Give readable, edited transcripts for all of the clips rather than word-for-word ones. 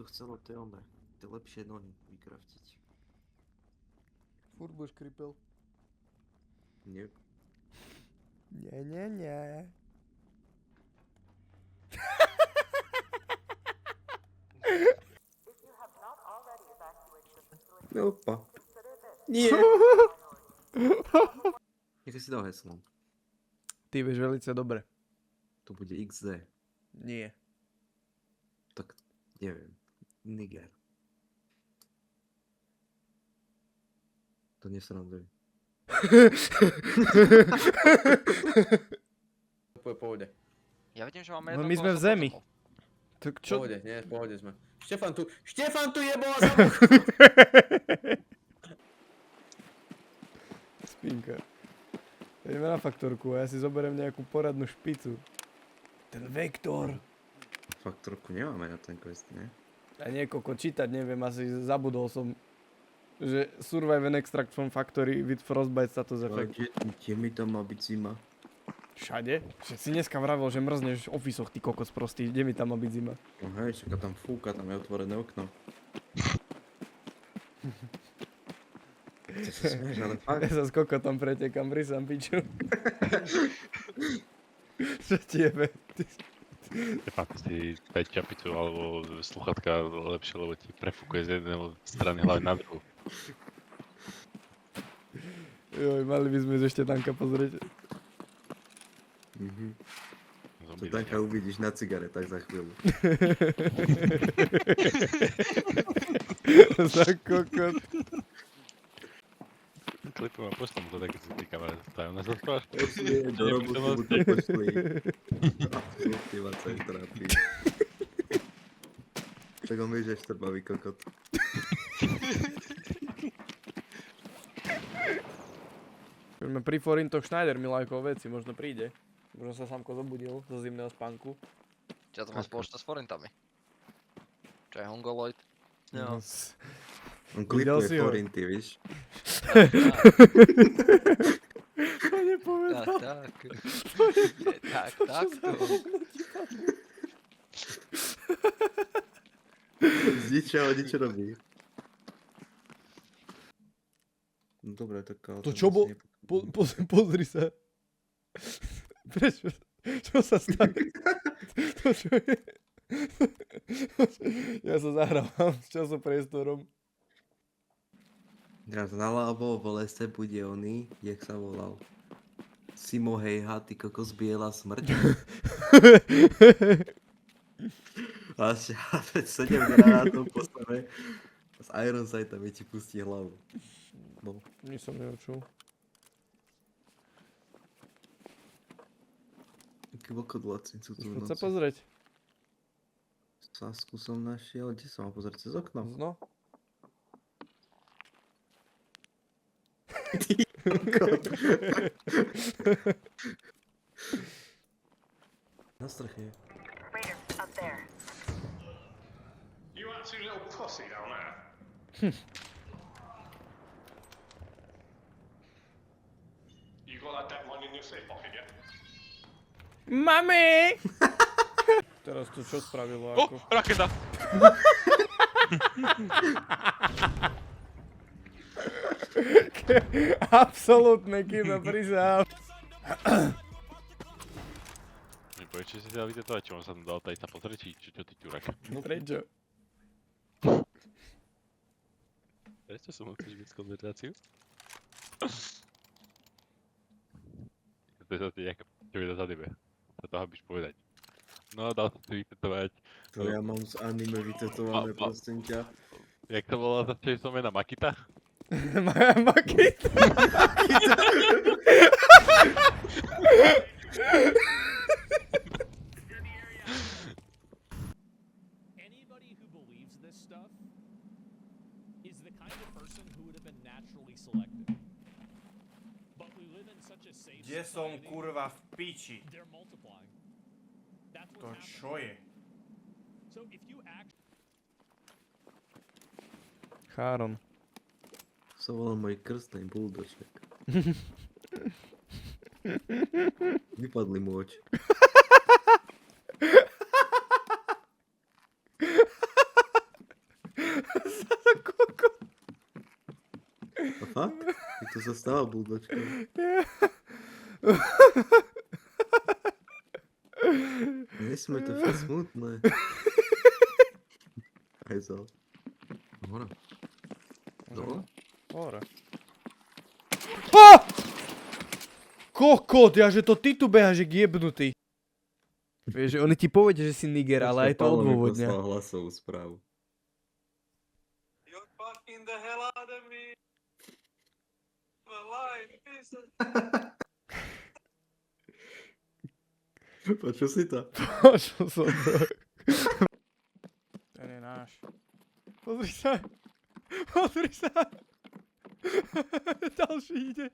to chcelo tie lepšie nohy vykraftiť. Furt budeš kripel. Nie. Nie. Opa. Nie. Nech si dal heslo. Ty vieš velice dobre. To bude XD. Nie. Tak, neviem. Niger. To nesranduj. Pohode. Ja vidím, že máme No jedno my sme v kolo zemi. za Tak čo? Pohode, nie, v pohode sme. Štefan tu jebola za Spinka. Ideme na faktorku a ja si zoberiem nejakú poradnú špicu. Ten vektor. Faktorku nemáme na ten quest, ne? A niekoľko čítať neviem, asi zabudol som. Že Survive and Extract from Factory with Frostbite status effect. Kde mi tam má byť zima? Všade? Že si dneska vravel, že mrzneš v ofisoch, ty kokos prostý. Kde mi tam má byť zima? No hej, čaká tam fúka, tam je otvorené okno. Ty sa smieš, ale fakt. Ja sa s kokotom pretekam, brisám piču. Čo ti jebe? Štefan, si späť čapicu alebo sluchatka lepšie, lebo ti prefúkuje z jednej strany hlavne na druhú. Joj, mali by sme ešte Tanka pozrieť. To Tanka uvidíš na cigaretách za chvíľu. Za kokot. Klipujem a pošlem to tak, keď si tí kamaráti stávajú na zastávať. Do roboty mu to pošli. Absolutne ma sa trápi. Tak on vie, že je štrbavý kokot. Poďme pri Forintoch Schneider mi lajkol veci, možno príde. Možno sa Samko zobudil zo zimného spánku. Čo to má spoločné s forintami? Čo je Hongoloid? No. On Videl klipuje si ho? forinty, víš? To nepovedal. Tak. Takto. Z ničoho nič robí. No dobre, tak ale... To čo bol? Pozri sa. Prečo? Čo sa stane? To čo je? Ja sa zahrávam s časopriestorom. Teraz naľavo v lese bude oný, jak sa volal. Simo Hejha, ty kokos biela smrť. A 7 granátov postave. Z Iron Sighta mi ti pustí hlavu. No. Nič som neočul. Aký vlkodlaci sú tu v Poď sa noci. pozrieť. Sasku som našiel, kde sa mám pozrieť cez okno? No. Na streche. Raider, up there. You absolute little pussy down there. You got that dead one in your safe pocket, yeah? Mami! Teraz to čo spravilo O, ako? raketa! Absolútne kino, prisahám. Mi povie, či si sa vytetovať, čo on sa tam dal tady sa pozrieť, či čo ty ťurak. Prečo? Prečo som mu chceš viac konverzáciu? To je zase nejaká, čo mi to zadebe. Sa toho byš povedať. No, dal som si vytetovať. To ja mám z anime vytetované, prosím ťa. Jak to volá zase, že som mena Makita? Makita. Anybody who believes this stuff is the kind of person who would have been naturally selected. But we live in such a safe Kde som society, kurva v piči? they're multiplying. That's To what's happening. čo je? So if you act Cháron. Sa volal môj krstný buldoček. Vypadli mu oči. Fakt? Jak to sa stalo, buldočka? Nesme, to je smutné. Hajzel. Hora. Dole? Hore. Á! Kokot, ja, že to ty tu behaš, jak jebnutý. Vieš, že oni ti povedia, že si Niger, ale aj to Pavlo mi odôvodňa. poslal hlasovú správu. You're fucking the hell out of me. My life is Počul si to? Počul som to. Ten je náš. Pozri sa. Pozri sa. Ďalší ide.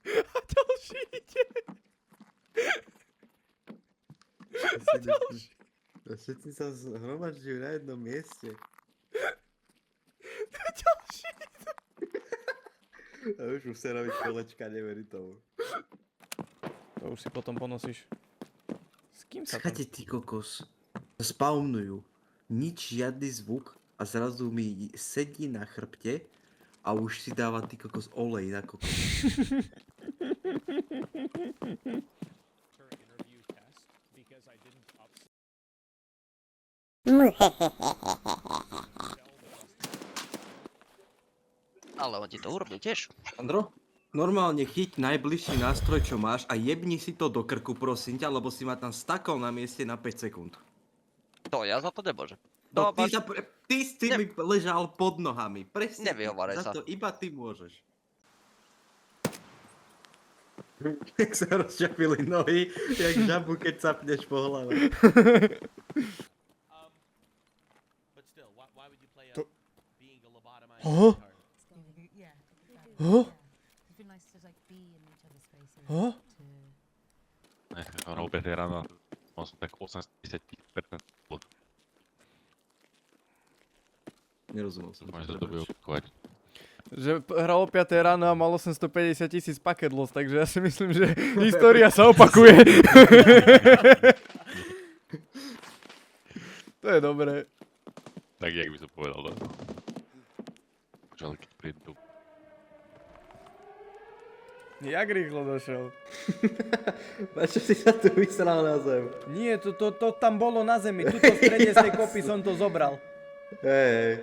A ďalší ide. A všetci sa zhromažďujú na jednom mieste. Ďalší ide. A už musia robiť kolečka, neverí tomu. To už si potom ponosíš. S kým sa tam... Skade ty kokos. Spawnujú. Nič, žiadny zvuk a zrazu mi sedí na chrbte a už si dáva ty kokos olej na kokos. Her interview test because I didn't upsell Ale on ti to urobil tiež. Andro? Normálne chyť najbližší nástroj, čo máš a jebni si to do krku, prosím ťa, lebo si ma tam stakol na mieste na 5 sekúnd. To ja za to nemôžem. No, No, ty, máš... ty si mi ležal pod nohami, presne. Nevyhováraj za sa. to iba ty môžeš. Jak sa rozčapili nohy, jak žabu, keď sapneš po hlave. But still, why would you play To- being a lobotomized Huh? retard? Yeah. Huh? It'd be nice to like be in each other's faces. Huh? To... Robert je ráno, mal som tak 80% bod. Nerozumel som. Môžeš to bude opakovať. Že hral o 5 ráno a mal 850 000 packet loss, takže ja si myslím, že história sa opakuje. To je dobré. Tak, jak by som povedal, no. Počal, keď prídu. Jak rýchlo došiel. Prečo si sa tu vysral na zem? Nie, to tam bolo na zemi. Tuto v strede z tej kopy som to zobral. Hej,